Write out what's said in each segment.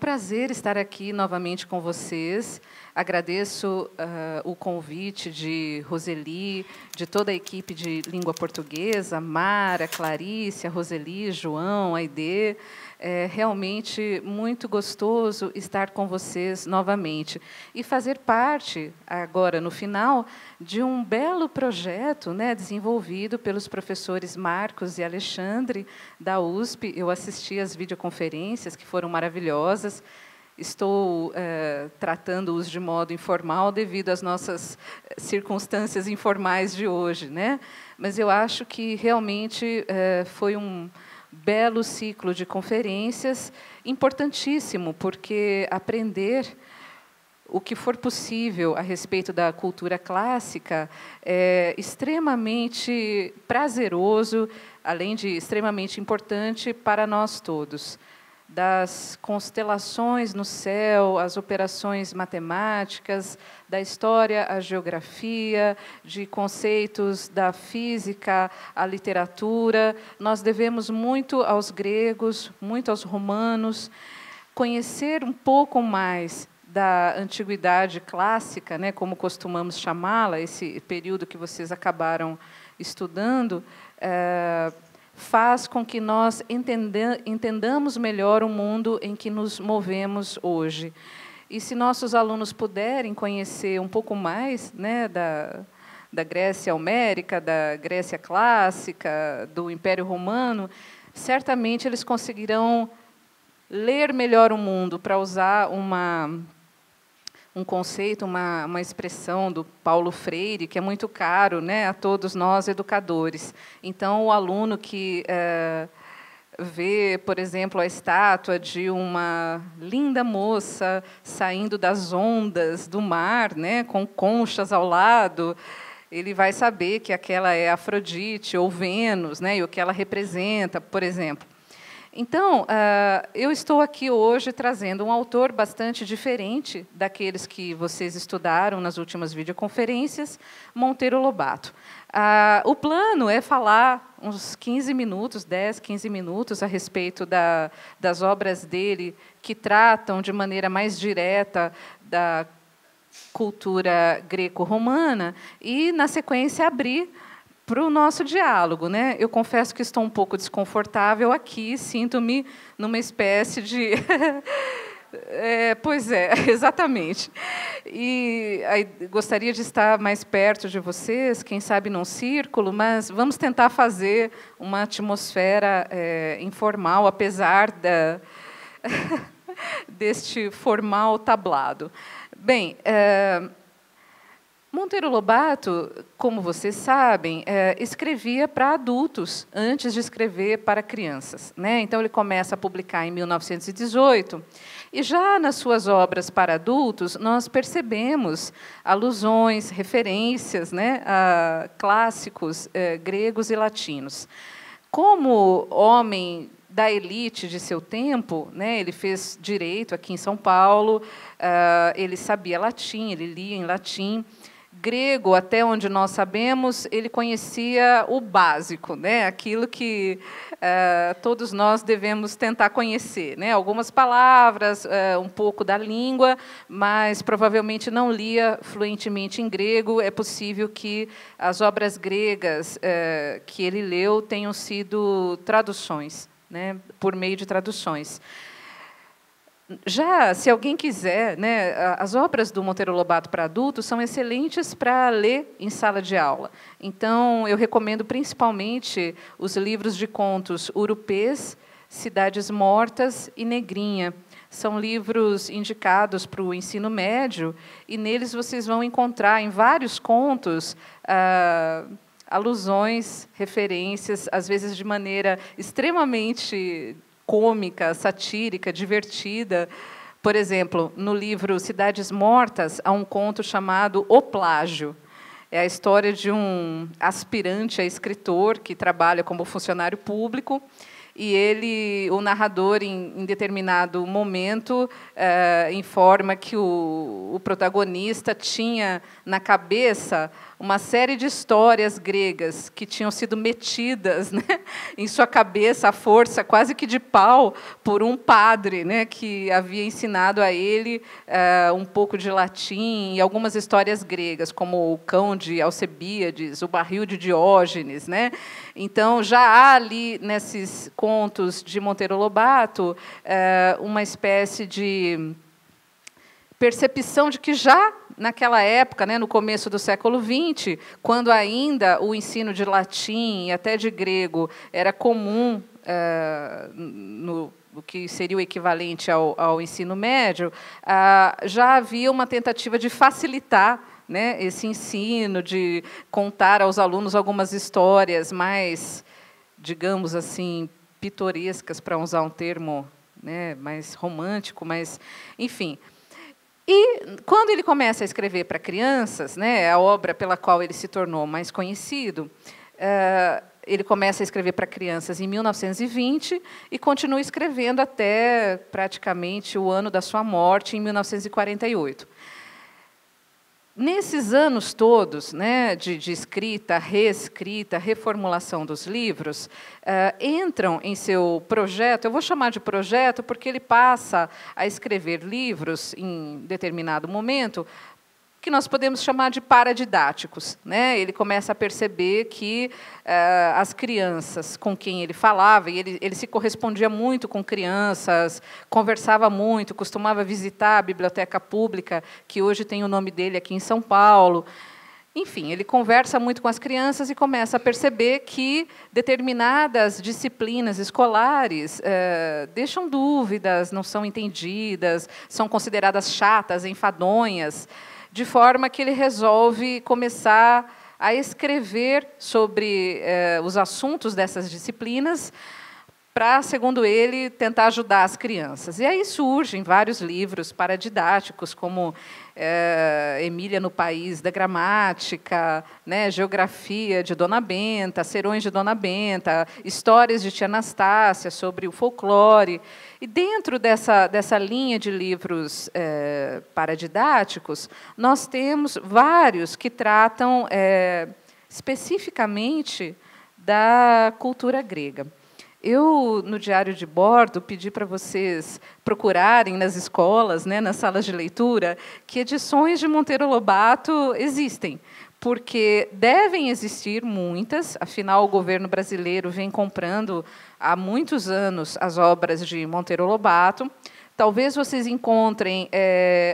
prazer estar aqui novamente com vocês. Agradeço o convite de Roseli, de toda a equipe de língua portuguesa, Mara, Clarice, a Roseli, João, Aide. É realmente muito gostoso estar com vocês novamente e fazer parte, agora no final, de um belo projeto, né, desenvolvido pelos professores Marcos e Alexandre, da USP. Eu assisti às videoconferências, que foram maravilhosas. Estou tratando-os de modo informal devido às nossas circunstâncias informais de hoje, né? Mas eu acho que realmente foi um belo ciclo de conferências, importantíssimo, porque aprender o que for possível a respeito da cultura clássica é extremamente prazeroso, além de extremamente importante para nós todos. Das constelações no céu, as operações matemáticas, da história à geografia, de conceitos da física à literatura. Nós devemos muito aos gregos, muito aos romanos. Conhecer um pouco mais da antiguidade clássica, né, como costumamos chamá-la, esse período que vocês acabaram estudando, faz com que nós entendamos melhor o mundo em que nos movemos hoje. E se nossos alunos puderem conhecer um pouco mais, né, da Grécia homérica, da Grécia clássica, do Império Romano, certamente eles conseguirão ler melhor o mundo, para usar um conceito, uma expressão do Paulo Freire, que é muito caro, né, a todos nós educadores. Então, o aluno que vê, por exemplo, a estátua de uma linda moça saindo das ondas do mar, né, com conchas ao lado, ele vai saber que aquela é Afrodite ou Vênus, né, e o que ela representa, por exemplo. Então, eu estou aqui hoje trazendo um autor bastante diferente daqueles que vocês estudaram nas últimas videoconferências, Monteiro Lobato. O plano é falar uns 15 minutos, 10, 15 minutos, a respeito das obras dele, que tratam de maneira mais direta da cultura greco-romana, e, na sequência, abrir para o nosso diálogo, né? Eu confesso que estou um pouco desconfortável aqui, sinto-me numa espécie de... pois é, exatamente. E aí, gostaria de estar mais perto de vocês, quem sabe num círculo, mas vamos tentar fazer uma atmosfera informal, apesar deste formal tablado. Bem, Monteiro Lobato, como vocês sabem, escrevia para adultos antes de escrever para crianças, né? Então, ele começa a publicar em 1918, e já nas suas obras para adultos, nós percebemos alusões, referências, né, a clássicos gregos e latinos. Como homem da elite de seu tempo, né, ele fez direito aqui em São Paulo, ele sabia latim, ele lia em latim. Grego, até onde nós sabemos, ele conhecia o básico, né? Aquilo que todos nós devemos tentar conhecer, né? Algumas palavras, um pouco da língua, mas provavelmente não lia fluentemente em grego. É possível que as obras gregas que ele leu tenham sido traduções, né? Por meio de traduções. Já, se alguém quiser, né, as obras do Monteiro Lobato para adultos são excelentes para ler em sala de aula. Então, eu recomendo principalmente os livros de contos Urupês, Cidades Mortas e Negrinha. São livros indicados para o ensino médio, e neles vocês vão encontrar, em vários contos, alusões, referências, às vezes de maneira extremamente cômica, satírica, divertida. Por exemplo, no livro Cidades Mortas, há um conto chamado O Plágio. É a história de um aspirante a escritor que trabalha como funcionário público, e ele, o narrador, em determinado momento, informa que o protagonista tinha na cabeça uma série de histórias gregas que tinham sido metidas, né, em sua cabeça à força, quase que de pau, por um padre, né, que havia ensinado a ele um pouco de latim e algumas histórias gregas, como o cão de Alcebíades, o barril de Diógenes, né? Então, já há ali, nesses contos de Monteiro Lobato, uma espécie de percepção de que já naquela época, né, no começo do século XX, quando ainda o ensino de latim e até de grego era comum no que seria o equivalente ao ensino médio, já havia uma tentativa de facilitar, né, esse ensino, de contar aos alunos algumas histórias mais, digamos assim, pitorescas, para usar um termo, né, mais romântico, mas, enfim. E, quando ele começa a escrever para crianças, né, a obra pela qual ele se tornou mais conhecido, ele começa a escrever para crianças em 1920 e continua escrevendo até praticamente o ano da sua morte, em 1948. Nesses anos todos, né, de escrita, reescrita, reformulação dos livros, entram em seu projeto, eu vou chamar de projeto porque ele passa a escrever livros, em determinado momento, que nós podemos chamar de paradidáticos, né? Ele começa a perceber que as crianças com quem ele falava, e ele se correspondia muito com crianças, conversava muito, costumava visitar a biblioteca pública, que hoje tem o nome dele aqui em São Paulo. Enfim, ele conversa muito com as crianças e começa a perceber que determinadas disciplinas escolares deixam dúvidas, não são entendidas, são consideradas chatas, enfadonhas, de forma que ele resolve começar a escrever sobre os assuntos dessas disciplinas para, segundo ele, tentar ajudar as crianças. E aí surgem vários livros paradidáticos, como Emília no País da Gramática, né, Geografia de Dona Benta, Serões de Dona Benta, Histórias de Tia Anastácia sobre o folclore. E dentro dessa linha de livros paradidáticos, nós temos vários que tratam especificamente da cultura grega. Eu, no diário de bordo, pedi para vocês procurarem nas escolas, né, nas salas de leitura, que edições de Monteiro Lobato existem, porque devem existir muitas, afinal, o governo brasileiro vem comprando há muitos anos as obras de Monteiro Lobato. Talvez vocês encontrem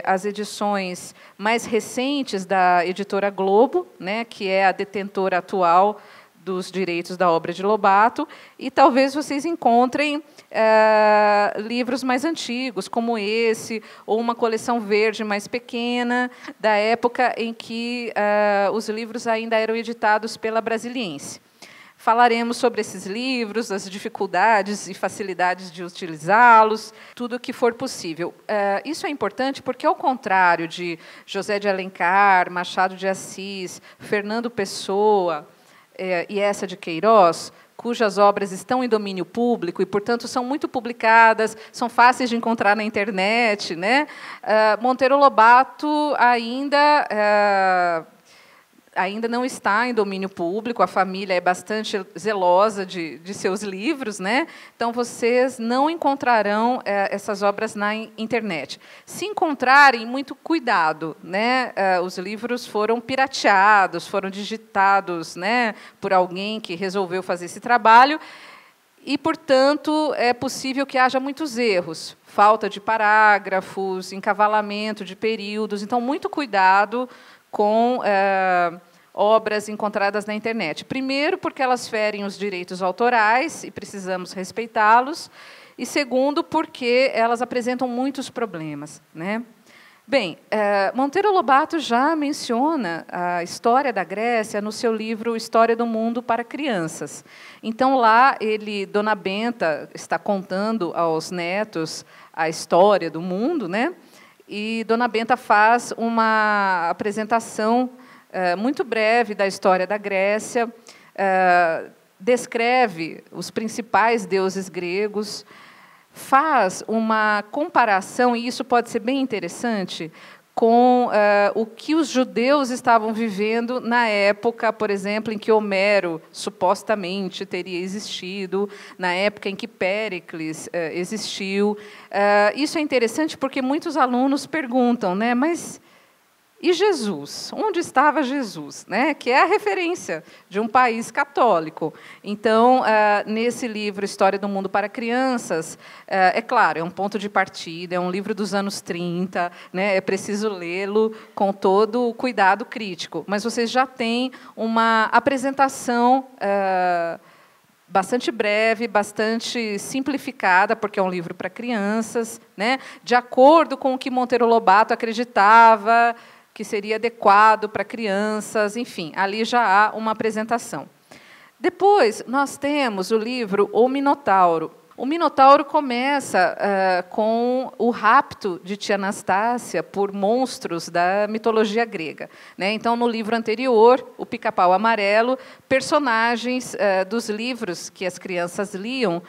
as edições mais recentes da editora Globo, né, que é a detentora atual dos direitos da obra de Lobato, e talvez vocês encontrem livros mais antigos, como esse, ou uma coleção verde mais pequena, da época em que os livros ainda eram editados pela Brasiliense. Falaremos sobre esses livros, as dificuldades e facilidades de utilizá-los, tudo o que for possível. Isso é importante porque, ao contrário de José de Alencar, Machado de Assis, Fernando Pessoa, e essa de Queiroz, cujas obras estão em domínio público e, portanto, são muito publicadas, são fáceis de encontrar na internet, né? Monteiro Lobato ainda não está em domínio público, a família é bastante zelosa de seus livros, né? Então, vocês não encontrarão essas obras na internet. Se encontrarem, muito cuidado, né? Os livros foram pirateados, foram digitados, né, por alguém que resolveu fazer esse trabalho, e, portanto, é possível que haja muitos erros, falta de parágrafos, encavalamento de períodos. Então, muito cuidado com obras encontradas na internet. Primeiro, porque elas ferem os direitos autorais e precisamos respeitá-los. E, segundo, porque elas apresentam muitos problemas, né? Bem, Monteiro Lobato já menciona a história da Grécia no seu livro História do Mundo para Crianças. Então, lá, Dona Benta está contando aos netos a história do mundo, né? E Dona Benta faz uma apresentação muito breve da história da Grécia, descreve os principais deuses gregos, faz uma comparação, e isso pode ser bem interessante, com o que os judeus estavam vivendo na época, por exemplo, em que Homero supostamente teria existido, na época em que Péricles existiu. Isso é interessante porque muitos alunos perguntam, né, mas e Jesus? Onde estava Jesus? Né? Que é a referência de um país católico. Então, nesse livro, História do Mundo para Crianças, é claro, é um ponto de partida, é um livro dos anos 30, né? É preciso lê-lo com todo o cuidado crítico, mas vocês já têm uma apresentação bastante breve, bastante simplificada, porque é um livro para crianças, né? De acordo com o que Monteiro Lobato acreditava que seria adequado para crianças, enfim, ali já há uma apresentação. Depois, nós temos o livro O Minotauro. O Minotauro começa com o rapto de tia Anastácia por monstros da mitologia grega, né? Então, no livro anterior, O Pica-Pau Amarelo, personagens dos livros que as crianças liam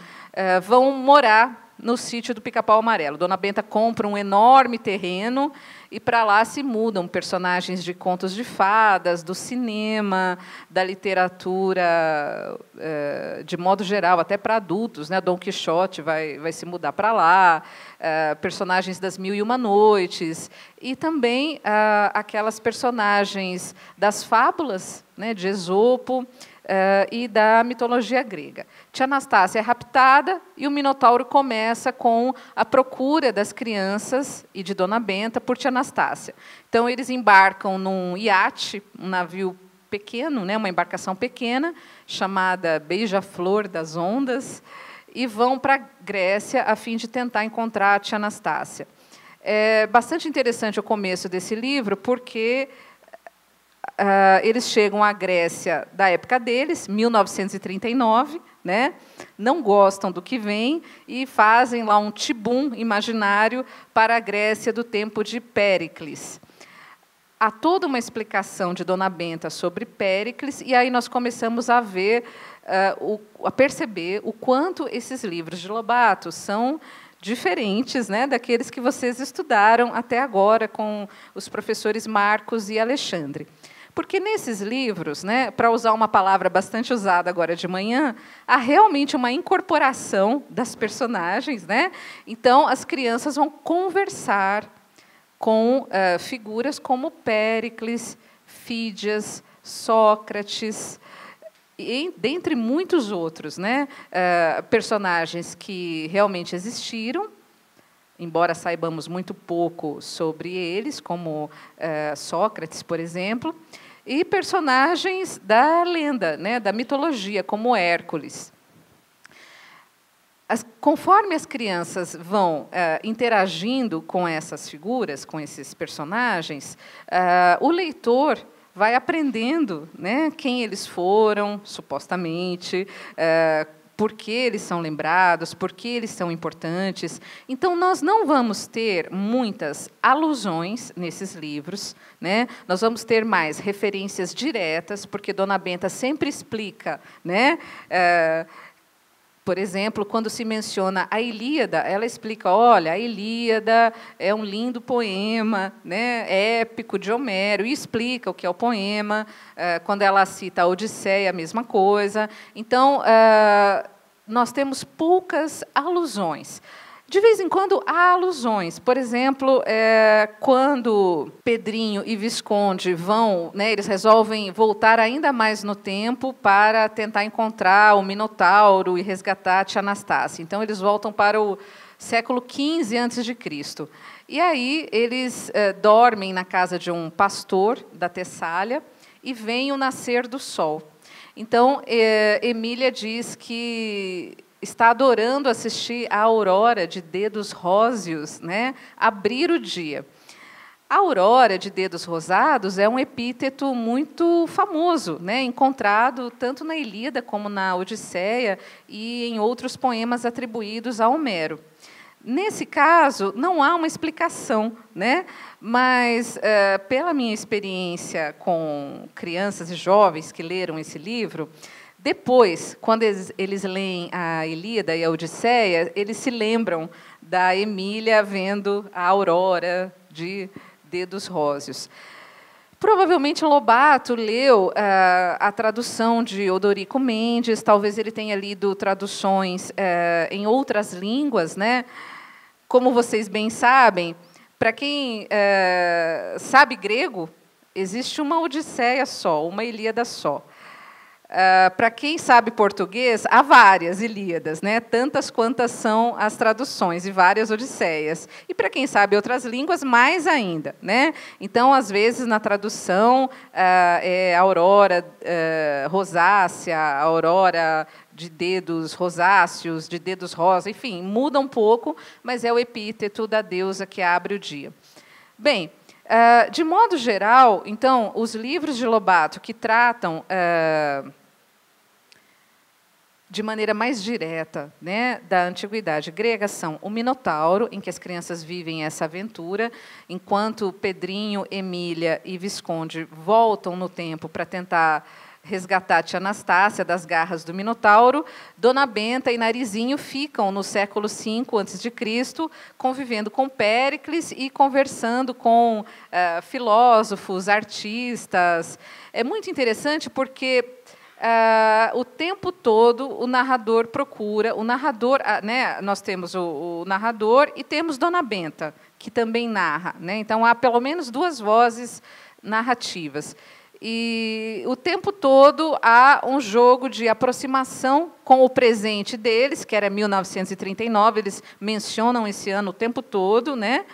vão morar no sítio do Pica-Pau Amarelo. Dona Benta compra um enorme terreno e para lá se mudam personagens de contos de fadas, do cinema, da literatura, de modo geral, até para adultos, né? Dom Quixote vai se mudar para lá, personagens das Mil e Uma Noites, e também aquelas personagens das fábulas, né? De Esopo, e da mitologia grega. Tia Anastácia é raptada e o Minotauro começa com a procura das crianças e de Dona Benta por tia Anastácia. Então, eles embarcam num iate, um navio pequeno, né, uma embarcação pequena, chamada Beija-Flor das Ondas, e vão para a Grécia a fim de tentar encontrar a tia Anastácia. É bastante interessante o começo desse livro, porque eles chegam à Grécia da época deles, 1939, né? Não gostam do que vem e fazem lá um tibum imaginário para a Grécia do tempo de Péricles. Há toda uma explicação de Dona Benta sobre Péricles, e aí nós começamos a ver, a perceber o quanto esses livros de Lobato são diferentes, né, daqueles que vocês estudaram até agora com os professores Marcos e Alexandre. Porque nesses livros, né, para usar uma palavra bastante usada agora de manhã, há realmente uma incorporação das personagens, né? Então, as crianças vão conversar com figuras como Péricles, Fídias, Sócrates, e dentre muitos outros, né, personagens que realmente existiram, embora saibamos muito pouco sobre eles, como Sócrates, por exemplo, e personagens da lenda, né, da mitologia, como Hércules. Conforme as crianças vão interagindo com essas figuras, com esses personagens, o leitor vai aprendendo, né, quem eles foram, supostamente, por que eles são lembrados, por que eles são importantes. Então, nós não vamos ter muitas alusões nesses livros, né? Nós vamos ter mais referências diretas, porque Dona Benta sempre explica, né? Por exemplo, quando se menciona a Ilíada, ela explica, olha, a Ilíada é um lindo poema, né, épico de Homero, e explica o que é o poema. Quando ela cita a Odisseia, a mesma coisa. Então, nós temos poucas alusões. De vez em quando, há alusões. Por exemplo, quando Pedrinho e Visconde vão, né, eles resolvem voltar ainda mais no tempo para tentar encontrar o Minotauro e resgatar a tia Anastácia. Então, eles voltam para o século XV a.C. E aí, eles dormem na casa de um pastor da Tessália e veem o nascer do sol. Então, Emília diz que está adorando assistir a aurora de dedos róseos, né, abrir o dia. A aurora de dedos rosados é um epíteto muito famoso, né, encontrado tanto na Ilíada como na Odisseia e em outros poemas atribuídos a Homero. Nesse caso, não há uma explicação, né? Mas, pela minha experiência com crianças e jovens que leram esse livro, depois, quando eles leem a Ilíada e a Odisseia, eles se lembram da Emília vendo a aurora de dedos róseos. Provavelmente Lobato leu a tradução de Odorico Mendes, talvez ele tenha lido traduções em outras línguas, né? Como vocês bem sabem, para quem sabe grego, existe uma Odisseia só, uma Ilíada só. Para quem sabe português, há várias Ilíadas, né? Tantas quantas são as traduções, e várias Odisseias. E para quem sabe outras línguas, mais ainda, né? Então, às vezes, na tradução, é Aurora rosácea, Aurora de dedos rosáceos, de dedos rosa, enfim, muda um pouco, mas é o epíteto da deusa que abre o dia. Bem, de modo geral, então, os livros de Lobato que tratam de maneira mais direta, né, da antiguidade grega são o Minotauro, em que as crianças vivem essa aventura, enquanto Pedrinho, Emília e Visconde voltam no tempo para tentar resgatar Tia Anastácia das garras do Minotauro. Dona Benta e Narizinho ficam no século V a.C., convivendo com Péricles e conversando com filósofos, artistas. É muito interessante porque o tempo todo o narrador procura, né, nós temos o narrador e temos Dona Benta, que também narra, né? Então há pelo menos duas vozes narrativas. E o tempo todo há um jogo de aproximação com o presente deles, que era 1939, eles mencionam esse ano o tempo todo, né?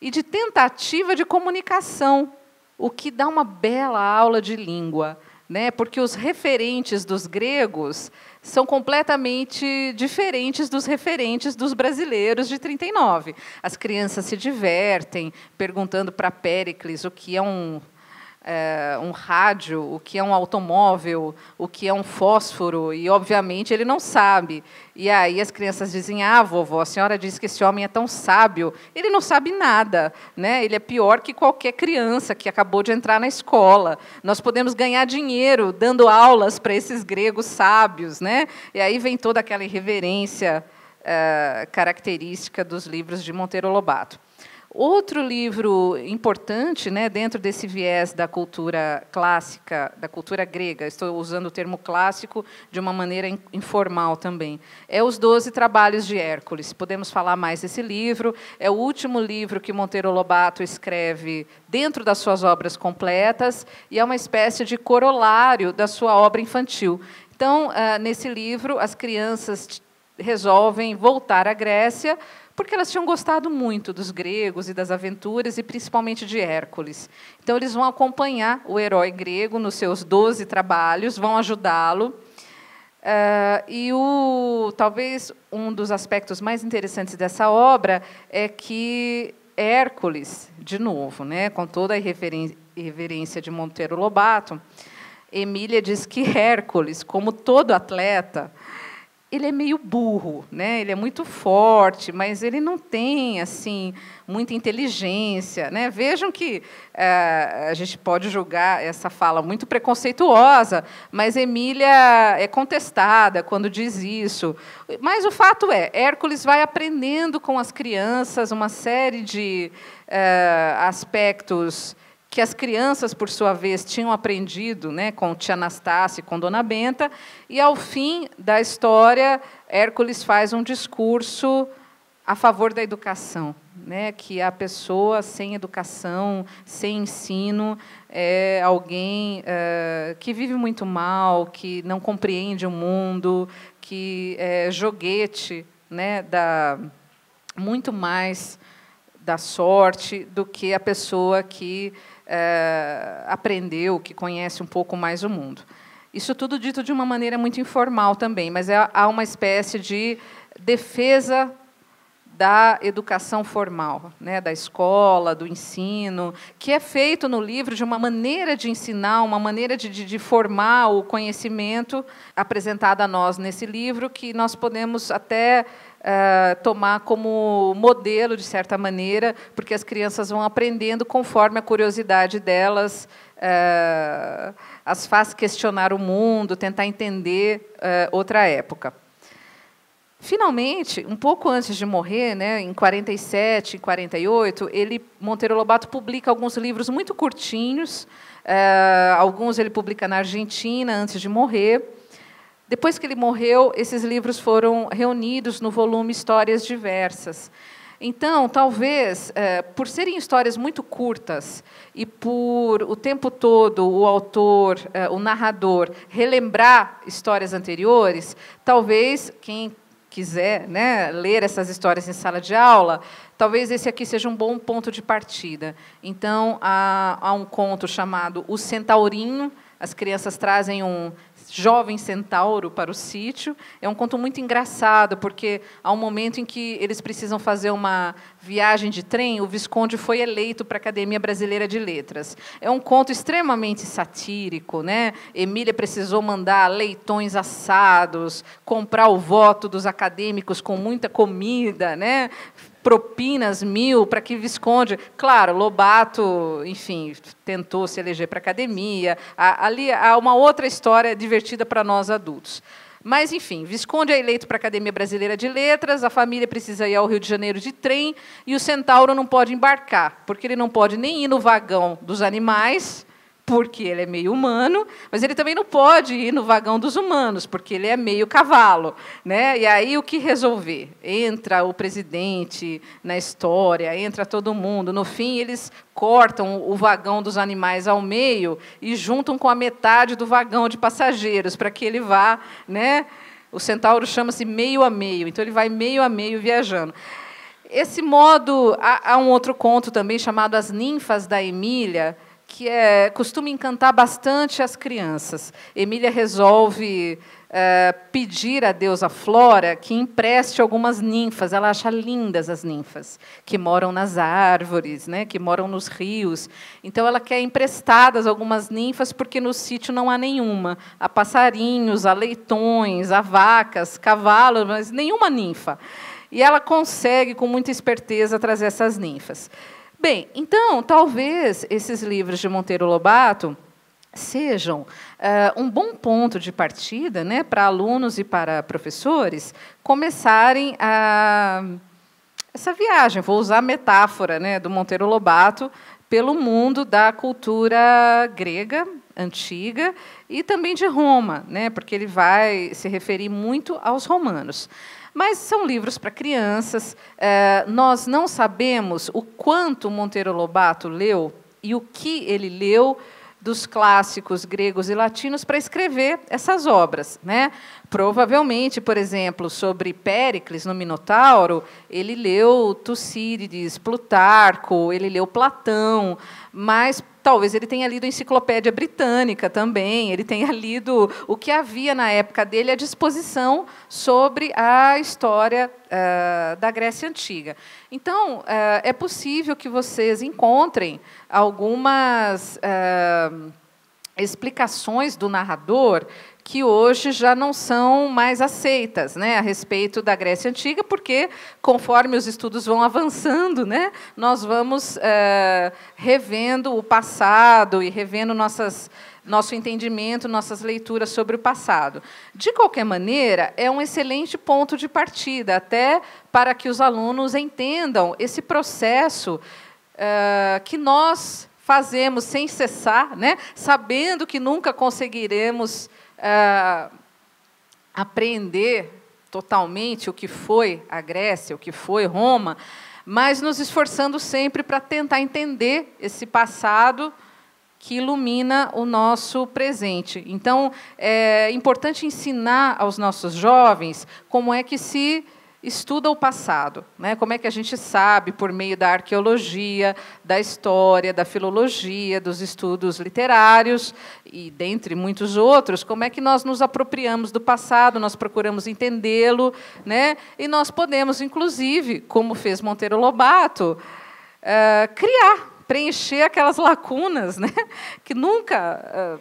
E de tentativa de comunicação, o que dá uma bela aula de língua, né? Porque os referentes dos gregos são completamente diferentes dos referentes dos brasileiros de 39. As crianças se divertem perguntando para Péricles o que é um rádio, o que é um automóvel, o que é um fósforo, e, obviamente, ele não sabe. E aí as crianças dizem, vovó, a senhora diz que esse homem é tão sábio. Ele não sabe nada, né? Ele é pior que qualquer criança que acabou de entrar na escola. Nós podemos ganhar dinheiro dando aulas para esses gregos sábios, né? E aí vem toda aquela irreverência característica dos livros de Monteiro Lobato. Outro livro importante, né, dentro desse viés da cultura clássica, da cultura grega, estou usando o termo clássico de uma maneira informal também, é Os 12 Trabalhos de Hércules. Podemos falar mais desse livro, é o último livro que Monteiro Lobato escreve dentro das suas obras completas e é uma espécie de corolário da sua obra infantil. Então, nesse livro, as crianças resolvem voltar à Grécia, porque elas tinham gostado muito dos gregos e das aventuras, e principalmente de Hércules. Então, eles vão acompanhar o herói grego nos seus 12 trabalhos, vão ajudá-lo. E talvez um dos aspectos mais interessantes dessa obra é que Hércules, de novo, né, com toda a irreverência de Monteiro Lobato, Emília diz que Hércules, como todo atleta, ele é meio burro, né? Ele é muito forte, mas ele não tem assim muita inteligência, né? Vejam que a gente pode julgar essa fala muito preconceituosa, mas Emília é contestada quando diz isso. Mas o fato é, Hércules vai aprendendo com as crianças uma série de aspectos que as crianças, por sua vez, tinham aprendido, né, com Tia Anastácia e com Dona Benta, e, ao fim da história, Hércules faz um discurso a favor da educação, né, que a pessoa sem educação, sem ensino, é alguém que vive muito mal, que não compreende o mundo, que é joguete, né, muito mais da sorte do que a pessoa que aprendeu, que conhece um pouco mais o mundo. Isso tudo dito de uma maneira muito informal também, mas há uma espécie de defesa da educação formal, né, da escola, do ensino, que é feito no livro de uma maneira de ensinar, uma maneira de formar o conhecimento apresentado a nós nesse livro, que nós podemos até tomar como modelo, de certa maneira, porque as crianças vão aprendendo conforme a curiosidade delas as faz questionar o mundo, tentar entender outra época. Finalmente, um pouco antes de morrer, né, em 47, em 48, Monteiro Lobato publica alguns livros muito curtinhos. Alguns ele publica na Argentina, antes de morrer. Depois que ele morreu, esses livros foram reunidos no volume Histórias Diversas. Então, talvez, por serem histórias muito curtas e por o tempo todo o autor, o narrador, relembrar histórias anteriores, talvez quem quiser, né, ler essas histórias em sala de aula, talvez esse aqui seja um bom ponto de partida. Então, há um conto chamado O Centaurinho. As crianças trazem um jovem centauro para o sítio. É um conto muito engraçado, porque há um momento em que eles precisam fazer uma viagem de trem, o Visconde foi eleito para a Academia Brasileira de Letras. É um conto extremamente satírico, né? Emília precisou mandar leitões assados, comprar o voto dos acadêmicos com muita comida, né? Propinas 1000 para que Visconde... Claro, Lobato, enfim, tentou se eleger para a academia. Ali há uma outra história divertida para nós adultos. Mas, enfim, Visconde é eleito para a Academia Brasileira de Letras, a família precisa ir ao Rio de Janeiro de trem, e o centauro não pode embarcar, porque ele não pode nem ir no vagão dos animais, porque ele é meio humano, mas ele também não pode ir no vagão dos humanos, porque ele é meio cavalo, né? E aí o que resolver? Entra o presidente na história, entra todo mundo. No fim, eles cortam o vagão dos animais ao meio e juntam com a metade do vagão de passageiros, para que ele vá, né? O centauro chama-se meio a meio, então ele vai meio a meio viajando. Esse modo... Há um outro conto também chamado As Ninfas da Emília, que costuma encantar bastante as crianças. Emília resolve pedir à deusa Flora que empreste algumas ninfas. Ela acha lindas as ninfas, que moram nas árvores, né, que moram nos rios. Então, ela quer emprestadas algumas ninfas, porque no sítio não há nenhuma. Há passarinhos, há leitões, há vacas, cavalos, mas nenhuma ninfa. E ela consegue, com muita esperteza, trazer essas ninfas. Bem, então, talvez esses livros de Monteiro Lobato sejam um bom ponto de partida, né, para alunos e para professores começarem essa viagem. Vou usar a metáfora, né, do Monteiro Lobato pelo mundo da cultura grega, antiga, e também de Roma, né, porque ele vai se referir muito aos romanos. Mas são livros para crianças. Nós não sabemos o quanto Monteiro Lobato leu e o que ele leu dos clássicos gregos e latinos para escrever essas obras, né? Provavelmente, por exemplo, sobre Péricles no Minotauro, ele leu Tucídides, Plutarco, ele leu Platão, mas talvez ele tenha lido a Enciclopédia Britânica também, ele tenha lido o que havia na época dele à disposição sobre a história da Grécia Antiga. Então, é possível que vocês encontrem algumas explicações do narrador que hoje já não são mais aceitas, né, a respeito da Grécia Antiga, porque, conforme os estudos vão avançando, né, nós vamos revendo o passado e revendo nosso entendimento, nossas leituras sobre o passado. De qualquer maneira, é um excelente ponto de partida, até para que os alunos entendam esse processo que nós fazemos sem cessar, né, sabendo que nunca conseguiremos apreender totalmente o que foi a Grécia, o que foi Roma, mas nos esforçando sempre para tentar entender esse passado que ilumina o nosso presente. Então, é importante ensinar aos nossos jovens como é que se estuda o passado, né? Como é que a gente sabe, por meio da arqueologia, da história, da filologia, dos estudos literários, e dentre muitos outros, como é que nós nos apropriamos do passado, nós procuramos entendê-lo, né? E nós podemos, inclusive, como fez Monteiro Lobato, preencher aquelas lacunas, né? Que nunca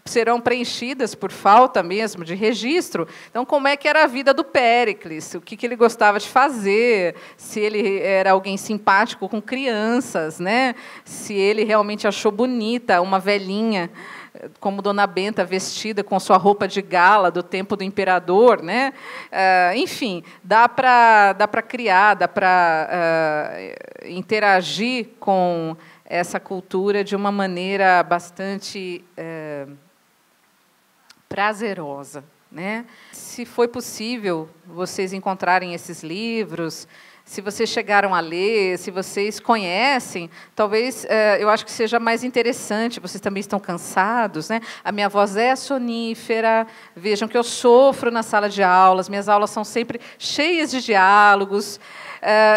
serão preenchidas por falta mesmo de registro. Então, como é que era a vida do Péricles? O que ele gostava de fazer? Se ele era alguém simpático com crianças, né? Se ele realmente achou bonita uma velhinha como Dona Benta vestida com sua roupa de gala do tempo do imperador, né? Enfim, dá para criar, dá para interagir com essa cultura de uma maneira bastante prazerosa, né? Se foi possível vocês encontrarem esses livros, se vocês chegaram a ler, se vocês conhecem, talvez eu acho que seja mais interessante. Vocês também estão cansados, né? A minha voz é sonífera. Vejam que eu sofro na sala de aulas. Minhas aulas são sempre cheias de diálogos.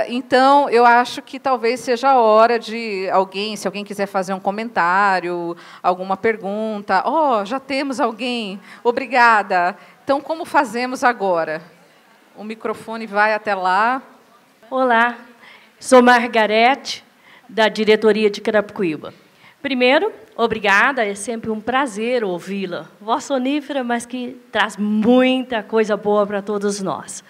Então, eu acho que talvez seja a hora de alguém, se alguém quiser fazer um comentário, alguma pergunta. Oh, já temos alguém. Obrigada. Então, como fazemos agora? O microfone vai até lá. Olá, sou Margarete, da diretoria de Carapicuíba. Primeiro, obrigada, é sempre um prazer ouvi-la. Voz sonífera, mas que traz muita coisa boa para todos nós.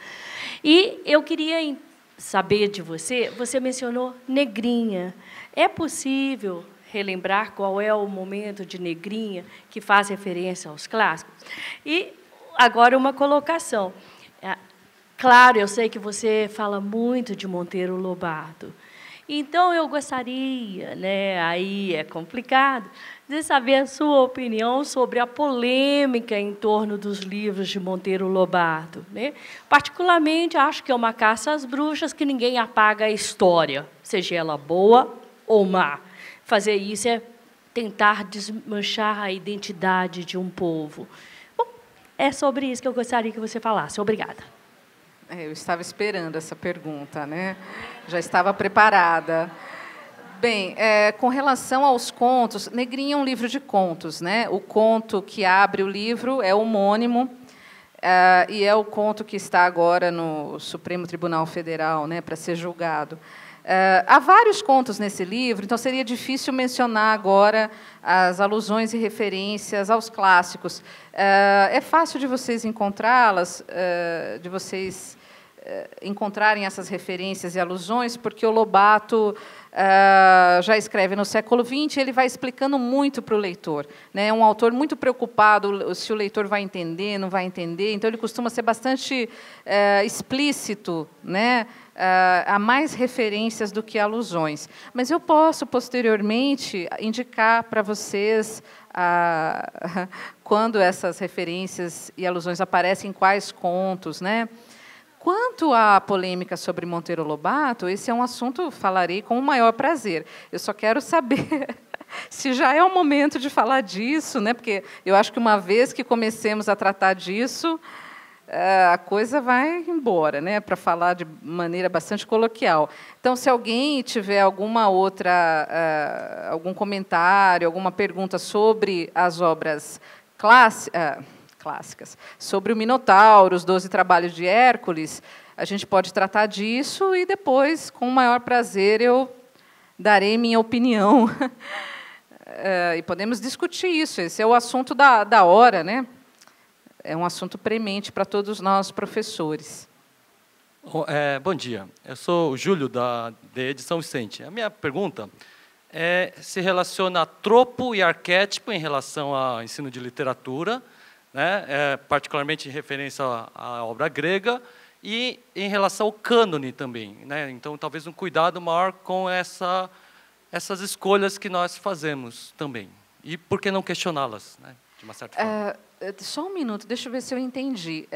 E eu queria saber de você, você mencionou Negrinha. É possível relembrar qual é o momento de Negrinha que faz referência aos clássicos? E agora uma colocação. Claro, eu sei que você fala muito de Monteiro Lobato. Então, eu gostaria, né, aí é complicado, de saber a sua opinião sobre a polêmica em torno dos livros de Monteiro Lobato, né? Particularmente, acho que é uma caça às bruxas que ninguém apaga a história, seja ela boa ou má. Fazer isso é tentar desmanchar a identidade de um povo. Bom, é sobre isso que eu gostaria que você falasse. Obrigada. Eu estava esperando essa pergunta, né? Já estava preparada. Bem, com relação aos contos, Negrinha é um livro de contos, né? O conto que abre o livro é homônimo, e é o conto que está agora no Supremo Tribunal Federal, né, para ser julgado. Há vários contos nesse livro, então seria difícil mencionar agora as alusões e referências aos clássicos. É fácil de vocês encontrá-las, de vocês encontrarem essas referências e alusões, porque o Lobato já escreve no século XX, ele vai explicando muito para o leitor, né? É um autor muito preocupado se o leitor vai entender, não vai entender, então ele costuma ser bastante explícito, né? Há mais referências do que alusões. Mas eu posso, posteriormente, indicar para vocês quando essas referências e alusões aparecem, em quais contos, né? Quanto à polêmica sobre Monteiro Lobato, esse é um assunto que falarei com o maior prazer. Eu só quero saber se já é o momento de falar disso, né? Porque eu acho que uma vez que comecemos a tratar disso, a coisa vai embora, né? Para falar de maneira bastante coloquial. Então, se alguém tiver alguma outra, algum comentário, alguma pergunta sobre as obras clássicas, sobre o Minotauro, os 12 Trabalhos de Hércules, a gente pode tratar disso e depois, com o maior prazer, eu darei minha opinião. E podemos discutir isso. Esse é o assunto da hora, né? É um assunto premente para todos nós, professores. Bom dia. Eu sou o Júlio, da Edição Vicente. A minha pergunta se relaciona a tropo e arquétipo em relação ao ensino de literatura, né? Particularmente em referência à obra grega, e em relação ao cânone também, né? Então, talvez um cuidado maior com essas escolhas que nós fazemos também. E por que não questioná-las, né? De uma certa forma. Só um minuto, deixa eu ver se eu entendi.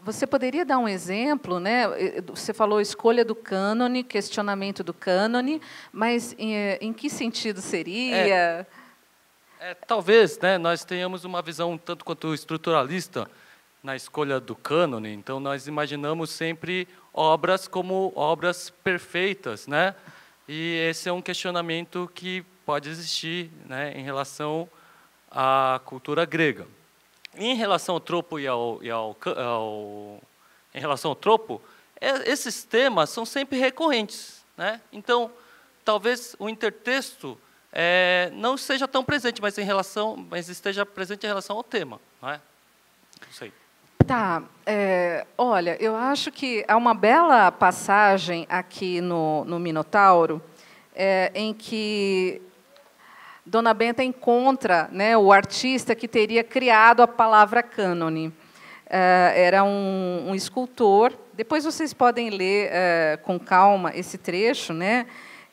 Você poderia dar um exemplo, né? Você falou escolha do cânone, questionamento do cânone, mas em que sentido seria? Talvez, né, nós tenhamos uma visão tanto quanto estruturalista na escolha do cânone. Então, nós imaginamos sempre obras como obras perfeitas, né? E esse é um questionamento que pode existir, né, em relação à cultura grega. Em relação ao tropo em relação ao tropo, esses temas são sempre recorrentes, né? Então, talvez o intertexto não seja tão presente, mas esteja presente em relação ao tema, não é? Não sei. Tá. Olha, eu acho que há uma bela passagem aqui no Minotauro, em que Dona Benta encontra, né, o artista que teria criado a palavra cânone. Era um escultor. Depois vocês podem ler com calma esse trecho, né?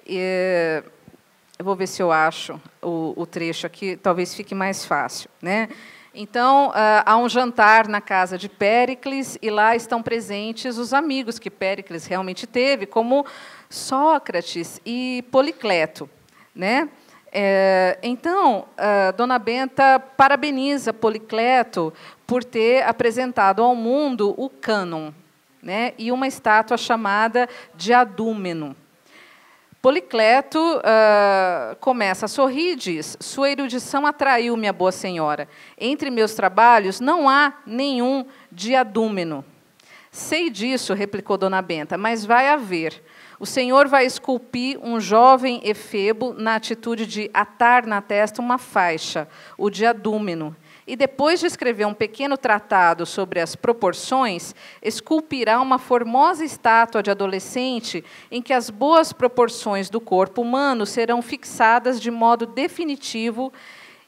Eu vou ver se eu acho o trecho aqui, talvez fique mais fácil, né? Então, há um jantar na casa de Péricles, e lá estão presentes os amigos que Péricles realmente teve, como Sócrates e Policleto, né? Então, Dona Benta parabeniza Policleto por ter apresentado ao mundo o cânon, né? E uma estátua chamada Diadúmeno. Policleto começa a sorrir e diz: sua erudição atraiu, minha boa senhora. Entre meus trabalhos não há nenhum diadúmeno. Sei disso, replicou Dona Benta, mas vai haver. O senhor vai esculpir um jovem efebo na atitude de atar na testa uma faixa, o diadúmeno. E, depois de escrever um pequeno tratado sobre as proporções, esculpirá uma formosa estátua de adolescente em que as boas proporções do corpo humano serão fixadas de modo definitivo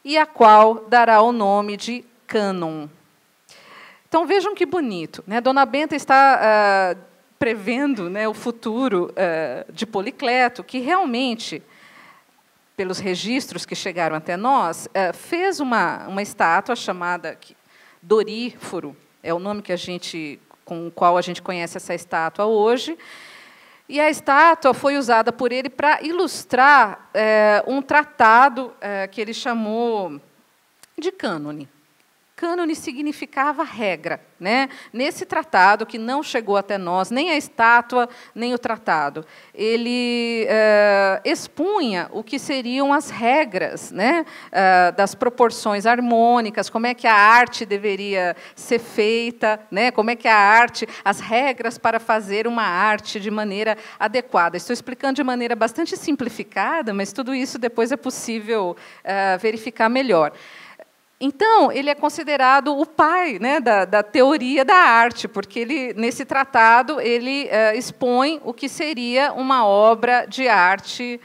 e a qual dará o nome de cânon. Então, vejam que bonito, né? Dona Benta está prevendo, né, o futuro de Policleto, que realmente, pelos registros que chegaram até nós, fez uma estátua chamada Doríforo, é o nome com o qual a gente conhece essa estátua hoje, e a estátua foi usada por ele para ilustrar um tratado que ele chamou de cânone. Cânone significava regra, né? Nesse tratado, que não chegou até nós, nem a estátua, nem o tratado, ele expunha o que seriam as regras, né, das proporções harmônicas, como é que a arte deveria ser feita, né, como é que a arte, as regras para fazer uma arte de maneira adequada. Estou explicando de maneira bastante simplificada, mas tudo isso depois é possível verificar melhor. Então, ele é considerado o pai, né, da teoria da arte, porque ele, nesse tratado ele expõe o que seria uma obra de arte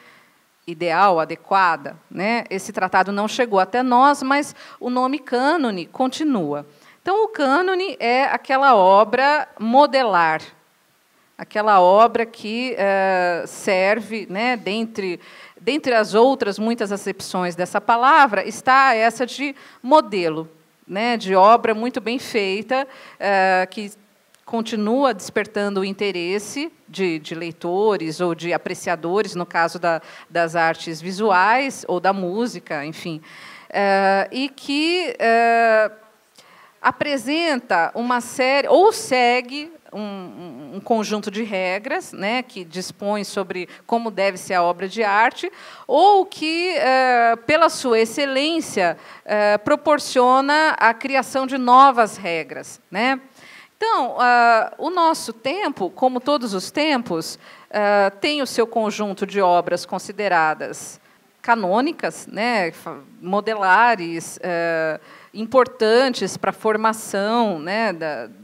ideal, adequada, né? Esse tratado não chegou até nós, mas o nome cânone continua. Então, o cânone é aquela obra modelar, aquela obra que serve, né, dentre as outras muitas acepções dessa palavra, está essa de modelo, né, de obra muito bem feita, que continua despertando o interesse de leitores ou de apreciadores, no caso das artes visuais ou da música, enfim, e que apresenta uma série, ou segue um conjunto de regras, né, que dispõe sobre como deve ser a obra de arte, ou que, pela sua excelência, proporciona a criação de novas regras, né? Então, o nosso tempo, como todos os tempos, tem o seu conjunto de obras consideradas canônicas, né, modelares, importantes para a formação, né,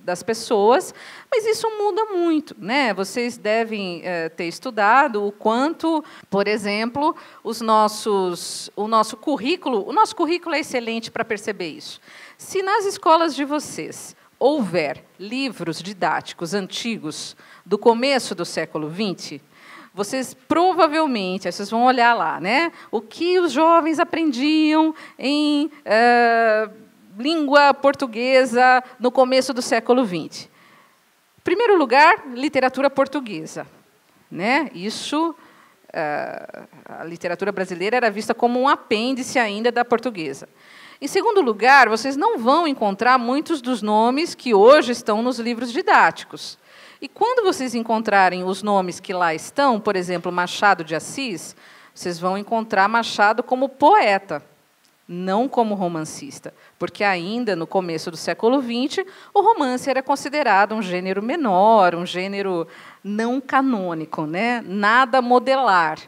das pessoas, mas isso muda muito, né? Vocês devem ter estudado o quanto, por exemplo, o nosso currículo é excelente para perceber isso. Se nas escolas de vocês houver livros didáticos antigos do começo do século XX, vocês provavelmente, vocês vão olhar lá, né, o que os jovens aprendiam em língua portuguesa no começo do século XX. Em primeiro lugar, literatura portuguesa, né? Isso, a literatura brasileira era vista como um apêndice ainda da portuguesa. Em segundo lugar, vocês não vão encontrar muitos dos nomes que hoje estão nos livros didáticos. E quando vocês encontrarem os nomes que lá estão, por exemplo, Machado de Assis, vocês vão encontrar Machado como poeta, não como romancista, porque ainda no começo do século XX, o romance era considerado um gênero menor, um gênero não canônico, né? Nada modelar.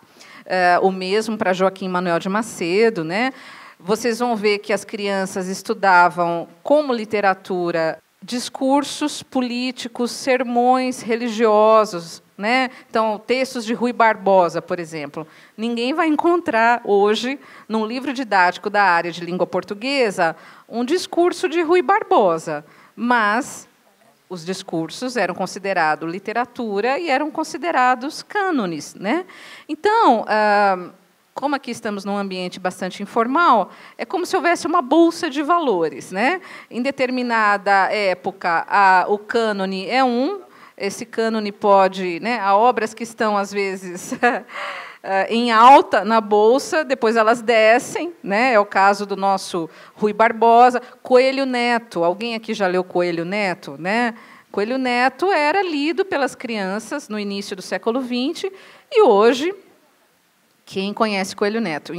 O mesmo para Joaquim Manuel de Macedo, né? Vocês vão ver que as crianças estudavam como literatura discursos políticos, sermões religiosos, né? Então, textos de Rui Barbosa, por exemplo. Ninguém vai encontrar hoje, num livro didático da área de língua portuguesa, um discurso de Rui Barbosa, mas os discursos eram considerados literatura e eram considerados cânones, né? Então, como aqui estamos num ambiente bastante informal, é como se houvesse uma bolsa de valores, né? Em determinada época, o cânone é esse cânone pode, né, há obras que estão, às vezes, em alta na bolsa, depois elas descem, né? É o caso do nosso Rui Barbosa. Coelho Neto, alguém aqui já leu Coelho Neto, né? Coelho Neto era lido pelas crianças no início do século XX, e hoje, quem conhece Coelho Neto?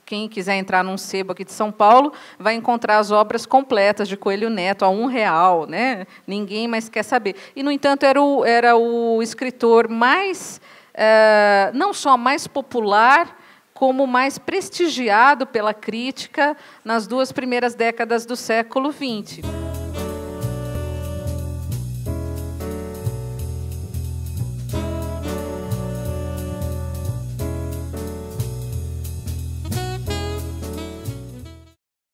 Quem quiser entrar num sebo aqui de São Paulo, vai encontrar as obras completas de Coelho Neto a R$1, né? Ninguém mais quer saber. E, no entanto, era o escritor mais, não só mais popular, como mais prestigiado pela crítica nas 2 primeiras décadas do século XX.